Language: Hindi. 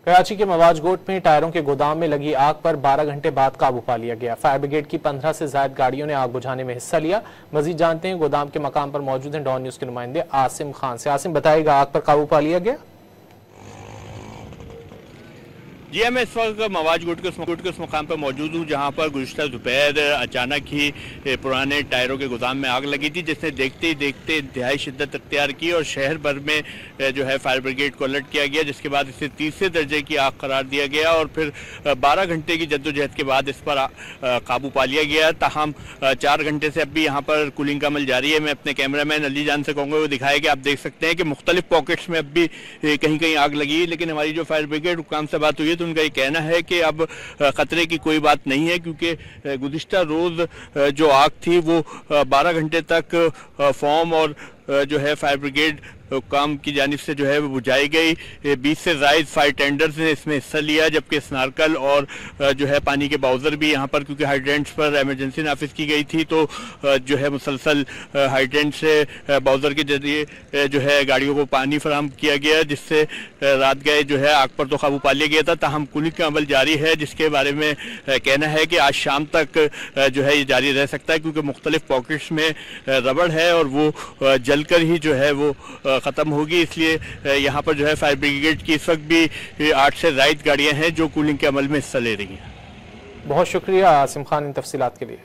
कराची के मवाजगोट में टायरों के गोदाम में लगी आग पर 12 घंटे बाद काबू पा लिया गया। फायर ब्रिगेड की 15 से ज्यादा गाड़ियों ने आग बुझाने में हिस्सा लिया। मजीद जानते हैं गोदाम के मकाम पर मौजूद हैं डॉन न्यूज के नुमाइंदे आसिम खान से। आसिम, बताइएगा आग पर काबू पा लिया गया? जी मैं इस वक्त मवाजगोट के उस मकाम पर मौजूद हूँ जहाँ पर गुज़िश्ता दोपहर अचानक ही पुराने टायरों के गोदाम में आग लगी थी, जिसने देखते ही देखते इंतहाई शिद्दत अख्तियार की और शहर भर में जो है फायर ब्रिगेड को अलर्ट किया गया, जिसके बाद इसे तीसरे दर्जे की आग करार दिया गया और फिर 12 घंटे की जद्दोजहद के बाद इस पर काबू पा लिया गया। ताहम 4 घंटे से अब भी यहाँ पर कूलिंग का अमल जारी है। मैं अपने कैमरा मैन अली जान से कहूँगा वो दिखाया कि आप देख सकते हैं कि मुख्तलिफ पॉकेट्स में अब भी कहीं कहीं आग लगी, लेकिन हमारी जो फायर ब्रिगेड हुकाम से बात हुई है तो उनका ये कहना है कि अब खतरे की कोई बात नहीं है, क्योंकि गुज़िश्ता रोज जो आग थी वो 12 घंटे तक फॉर्म और जो है फायर ब्रिगेड काम की जानिब से जो है वो बुझाई गई। 20 से ज़ायद फायर टेंडर्स ने इसमें हिस्सा लिया, जबकि स्नार्कल और जो है पानी के बाउज़र भी यहाँ पर, क्योंकि हाइड्रेंट्स पर एमरजेंसी नाफिज की गई थी तो जो है मुसलसल हाइड्रेंट से बाउज़र के जरिए जो है गाड़ियों को पानी फराहम किया गया, जिससे रात गए जो है आग पर तो काबू पा लिया गया था। ताहम कूलिंग का अमल जारी है, जिसके बारे में कहना है कि आज शाम तक जो है ये जारी रह सकता है, क्योंकि मुख्तलिफ पॉकेट्स में रबड़ है और वो जलकर ही जो है वो ख़त्म होगी। इसलिए यहाँ पर जो है फायर ब्रिगेड की इस वक्त भी 8 से ज़ायद गाड़ियाँ हैं जो कूलिंग के अमल में हिस्सा ले रही हैं। बहुत शुक्रिया आसिम खान इन तफसीलात के लिए।